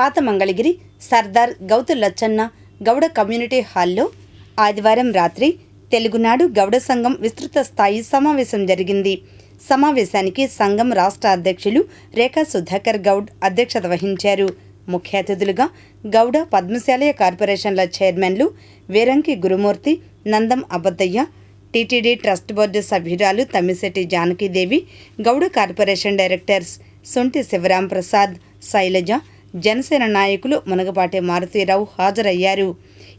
పాత మంగళగిరి సర్దార్ గౌతు లచ్చన్న గౌడ కమ్యూనిటీ హాల్లో ఆదివారం రాత్రి తెలుగునాడు గౌడ సంఘం విస్తృత స్థాయి సమావేశం జరిగింది. సమావేశానికి సంఘం రాష్ట్ర అధ్యక్షులు రేఖా సుధాకర్ గౌడ్ అధ్యక్షత వహించారు. ముఖ్య అతిథులుగా గౌడ పద్మశాలయ కార్పొరేషన్ల చైర్మన్లు వేరంకి గురుమూర్తి, Nandam Abaddayya, TTD trust board సభ్యురాలు తమ్మిశెట్టి జానకీదేవి, గౌడ కార్పొరేషన్ డైరెక్టర్స్ సొంటి శివరాం ప్రసాద్, శైలజ, జనసేన నాయకులు మునగపాటి మారుతీరావు హాజరయ్యారు.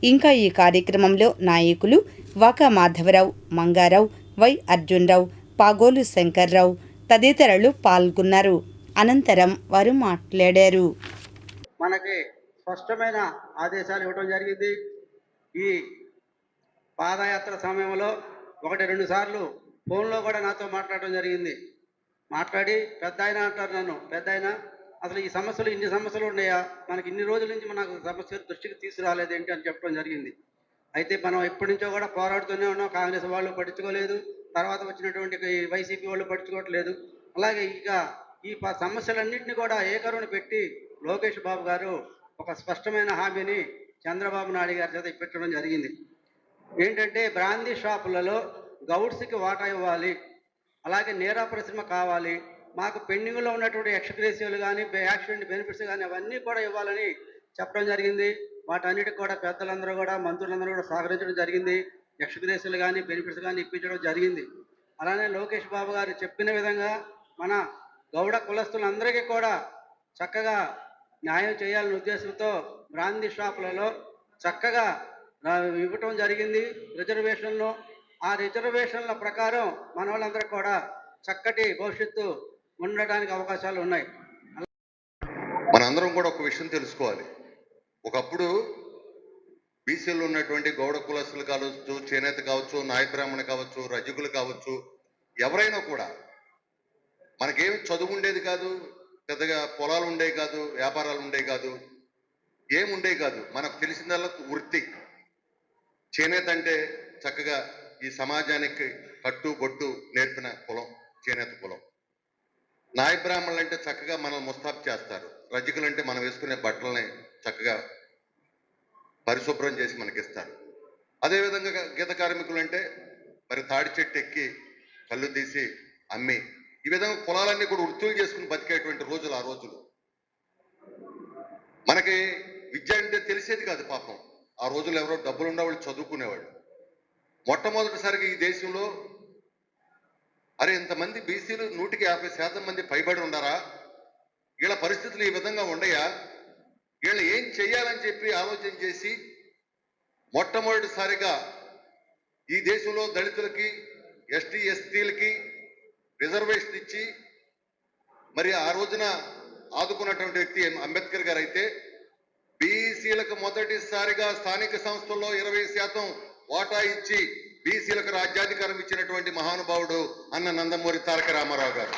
ఇంకా ఈ కార్యక్రమంలో నాయకులు వాకా మాధవరావు, మంగారావు, వై అర్జున్రావు, పాగోలు శంకర్రావు తదితరులు పాల్గొన్నారు. అనంతరం వారు మాట్లాడారు. మనకి స్పష్టమైన ఆదేశాలు ఇవ్వడం జరిగింది. ఈ పాదయాత్ర సమయంలో 1-2 సార్లు ఫోన్లో కూడా నాతో మాట్లాడడం జరిగింది. మాట్లాడి పెద్ద ఆయన అంటారు నన్ను, పెద్ద ఆయన అసలు ఈ సమస్యలు ఇన్ని సమస్యలు ఉన్నాయా, మనకి ఇన్ని రోజుల నుంచి మనకు సమస్యలు దృష్టికి తీసుకురాలేదేంటి అని చెప్పడం జరిగింది. అయితే మనం ఎప్పటి నుంచో కూడా పోరాడుతూనే ఉన్నాం. కాంగ్రెస్ వాళ్ళు పట్టించుకోలేదు, తర్వాత వచ్చినటువంటి వైసీపీ వాళ్ళు పట్టించుకోవట్లేదు. అలాగే ఇక ఈ సమస్యలన్నింటినీ కూడా ఏకరువును పెట్టి లోకేష్ బాబు గారు ఒక స్పష్టమైన హామీని చంద్రబాబు నాయుడు గారి చేత పెట్టడం జరిగింది. ఏంటంటే బ్రాందీ షాపులలో గౌడ్స్కి వాటా ఇవ్వాలి, అలాగే నేరా పరిశ్రమ కావాలి, మాకు పెండింగ్లో ఉన్నటువంటి ఎక్స్గ్రేషియలు కానీ యాక్సిడెంట్ బెనిఫిట్స్ కానీ అవన్నీ కూడా ఇవ్వాలని చెప్పడం జరిగింది. వాటన్నిటికి కూడా పెద్దలందరూ కూడా మంత్రులందరూ కూడా సహకరించడం జరిగింది. ఎక్స్గ్రేషియలు కానీ బెనిఫిట్స్ కానీ ఇప్పించడం జరిగింది. అలానే లోకేష్ బాబు గారు చెప్పిన విధంగా మన గౌడ కులస్తులందరికీ కూడా చక్కగా న్యాయం చేయాలనే ఉద్దేశంతో బ్రాందీ షాపులలో చక్కగా ఇవ్వటం జరిగింది రిజర్వేషన్లు. ఆ రిజర్వేషన్ల ప్రకారం మన వాళ్ళందరూ కూడా చక్కటి భవిష్యత్తు ఉండడానికి అవకాశాలు ఉన్నాయి. మనందరం కూడా ఒక విషయం తెలుసుకోవాలి. ఒకప్పుడు బీసీలో ఉన్నటువంటి గౌడ కులస్తులు కావచ్చు, చేనేత కావచ్చు, నాయ బ్రాహ్మణ కావచ్చు, రజకులు కావచ్చు, ఎవరైనా కూడా మనకేమి చదువు ఉండేది కాదు, పెద్దగా పొలాలు ఉండేవి కాదు, వ్యాపారాలు ఉండేవి కాదు, ఏముండేవి కాదు. మనకు తెలిసిందల్లా వృత్తి. చేనేత అంటే చక్కగా ఈ సమాజానికి కట్టు బొట్టు నేర్పిన కులం చేనేత కులం. నాయ బ్రాహ్మణులు అంటే చక్కగా మనం ముస్తాబు చేస్తారు. రజకులు అంటే మనం వేసుకునే బట్టలని చక్కగా పరిశుభ్రం చేసి మనకిస్తారు. అదేవిధంగా గీత కార్మికులు అంటే మరి తాడి చెట్టు ఎక్కి కళ్ళు తీసి అమ్మి, ఈ విధంగా కులాలన్నీ కూడా వృత్తులు చేసుకుని బతికేటువంటి రోజులు ఆ రోజులు. మనకి విద్య అంటే తెలిసేది కాదు పాపం. ఆ రోజులు ఎవరో డబ్బులు ఉండేవాళ్ళు చదువుకునేవాళ్ళు. మొట్టమొదటిసారిగా ఈ దేశంలో అరే ఇంతమంది బీసీలు 150% మంది పైబడి ఉండారా, వీళ్ళ పరిస్థితులు ఈ విధంగా ఉండయా, వీళ్ళు ఏం చెయ్యాలని చెప్పి ఆలోచన చేసి మొట్టమొదటిసారిగా ఈ దేశంలో దళితులకి, ఎస్టీ ఎస్టీలకి రిజర్వేషన్ ఇచ్చి మరి ఆ రోజున ఆదుకున్నటువంటి వ్యక్తి అంబేద్కర్ గారు అయితే, బీసీలకు మొదటిసారిగా స్థానిక సంస్థల్లో 20% వాటా ఇచ్చి బీసీలకు రాజ్యాధికారం ఇచ్చినటువంటి మహానుభావుడు అన్న నందమూరి తారక రామారావు గారు.